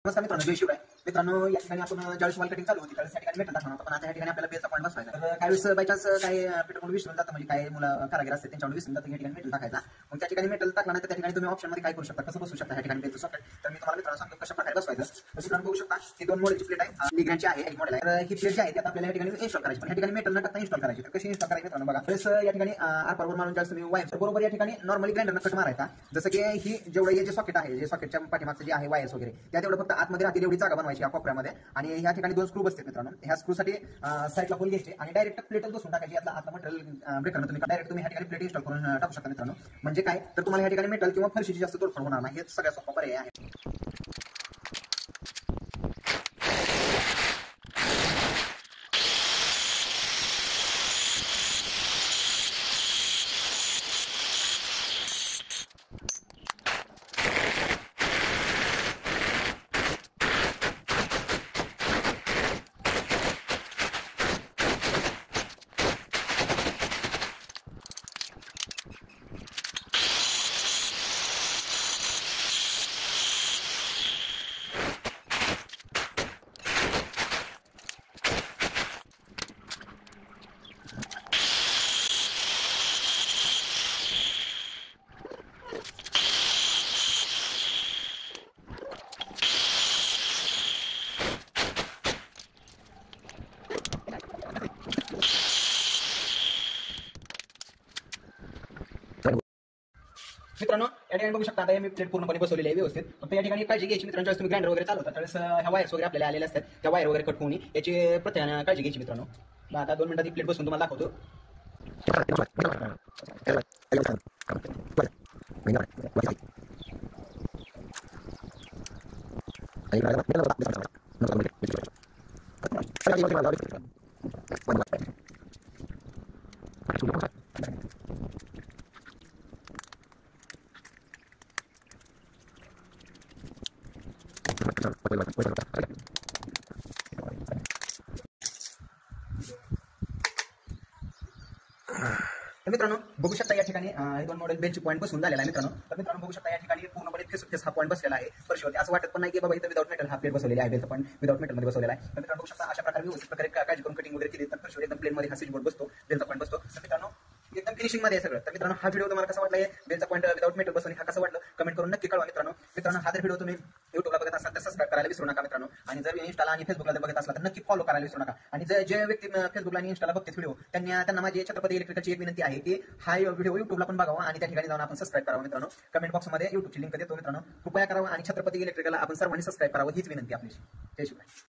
नमस्कार मित्रांनो, जय शिवराय. मित्रांनो, या ठिकाणी आपण ज्यावेळेस वॉल कटिंग चालू होती त्यावेळेस या ठिकाणी मेटल टाकणार होतं, पण आता या ठिकाणी आपल्याला बेसचा पॉईंट बसवायचा. तर काही वेळेस बाय चान्स काही पेट्रोल विसरून जातं, म्हणजे काही मुलं कारागीर असतात त्यांच्यावर विसरून जातं या ठिकाणी मेटल टाकायचा. मग त्या ठिकाणी मेटल टाकला नाही तर त्या ठिकाणी तुम्ही ऑप्शन मध्ये काय करू शकता, कसं बसवू शकता या ठिकाणी बेसचं सॉकेट. तर मी तुम्हाला मित्रांनो सांगतो कशा प्रकारे बसवायचं. तर मित्रांनो बघू शकता ही 2 मॉडेलची प्लेट आहे, लिग्रॅनची आहे, एक मॉडेल आहे. तर ही प्लेट जी आहे ती आपल्याला या ठिकाणी इन्स्टॉल करायची, पण या ठिकाणी मेटल न टाकता इन्स्टॉल करायची. तर कशी इन्स्टॉल करायची मित्रांनो बघा. प्रेस या ठिकाणी आरपारवर मारून जास्त तुम्ही वायर बरोबर या ठिकाणी नॉर्मली ग्राइंडरनं कट मारायचा. जसं की ही जेवढं हे जे सॉकेट आहे, जे सॉकेटच्या पाठीमागचं जे आहे वायर्स वगैरे त्या तेवढं फक्त आतमध्ये राहतील एवढी जागा बनवायची या कोपऱ्यामध्ये. आणि या ठिकाणी 2 स्क्रू बसतात मित्रांनो. ह्या स्क्रूसाठी साईडला होल घ्यायचे आणि डायरेक्ट प्लेटच बसून टाकायची. यातला आतला मटेरियल ब्रेकरनं तुम्ही डायरेक्ट ह्या ठिकाणी प्लेट इन्स्टॉल करून टाकू शकता मित्रांनो. म्हणजे काय तर तुम्हाला या ठिकाणी मेटल किंवा फरशीची जास्त तोडफोड होणार नाही. हे सगळ्यात सोपा पर्याय आहे. मित्रांनो या ठिकाणी बघू शकता, आता मी प्लेट पूर्णपणे बसवलेली आहे व्यवस्थित. फक्त या ठिकाणी काळजी घ्यायची मित्रांनो, ज्यावेळेस तुम्ही ग्राइंडर वगैरे चालवता त्यावेळेस ह्या वायर्स वगैरे आपल्याला आलेल्या असतात, त्या वायर वगैरे कट होऊन याची प्रत्येकाने काळजी घ्यायची मित्रांनो. आता 2 मिनिटात ही प्लेट बसून तुम्हाला दाखवतो. तर मित्रांनो बघू शकता या ठिकाणी 2 मॉडेल बेंच पॉईंट बसून झालेला आहे मित्रांनो. तर मित्रांनो बघू शकता या ठिकाणी पूर्णपणे फेस हा पॉईंट बसलेला आहे फरशीवरती. असं वाटत पण नाही की बाबा इथं विदाउट मेटल हा प्लेट बसवलेला आहे, बेलचा पॉईंट विदाउट मेटल मध्ये बसवलेला आहे. तर मित्रांनो बघू शकता अशा प्रकारे व्यवस्थित प्रकारे काळजी करून कटिंग वगैरे केली तर फरशीवर एकदम प्लेन मध्ये हा स्विच बोर्ड बसतो, बेलचा पॉईंट बसतो. तर मित्रांनो एकदम फिनिशिंग मध्ये आहे सगळं. तर मित्रांनो हा व्हिडिओ तुम्हाला कसा वाटला, बेलचा पॉईंट विदाउट मेटल बसवणे हा कसा वाटलं कमेंट करून नक्की कळवा मित्रांनो. मित्रांनो हा जर व्हिडिओ तुम्ही युट्यूबला बघत असाल तर सबस्क्राईब करायला विसरू नका मित्रांनो. आणि जर इंस्टाला आणि फेसबुकला जर बघत असला तर नक्की फॉलो करायला विसरू नका. आणि जे व्यक्ती फेसबुकला आणि इंस्टाला बघतात व्हिडिओ त्यांना माझी छत्रपती इलेक्ट्रिकलची एक विनंती आहे की हा व्हिडिओ युट्यूबला पण बघावा आणि त्या ठिकाणी जाऊन आपण सबस्क्राईब करावं मित्रांनो. कमेंट बॉक्समध्ये युट्यूबची लिंक देतो मित्रांनो, कृपया करावं आणि छत्रपती इलेक्ट्रिकलला आपण सर्वांनी सबस्क्राईब करावं हीच विनंती आपली. जय शिवराय.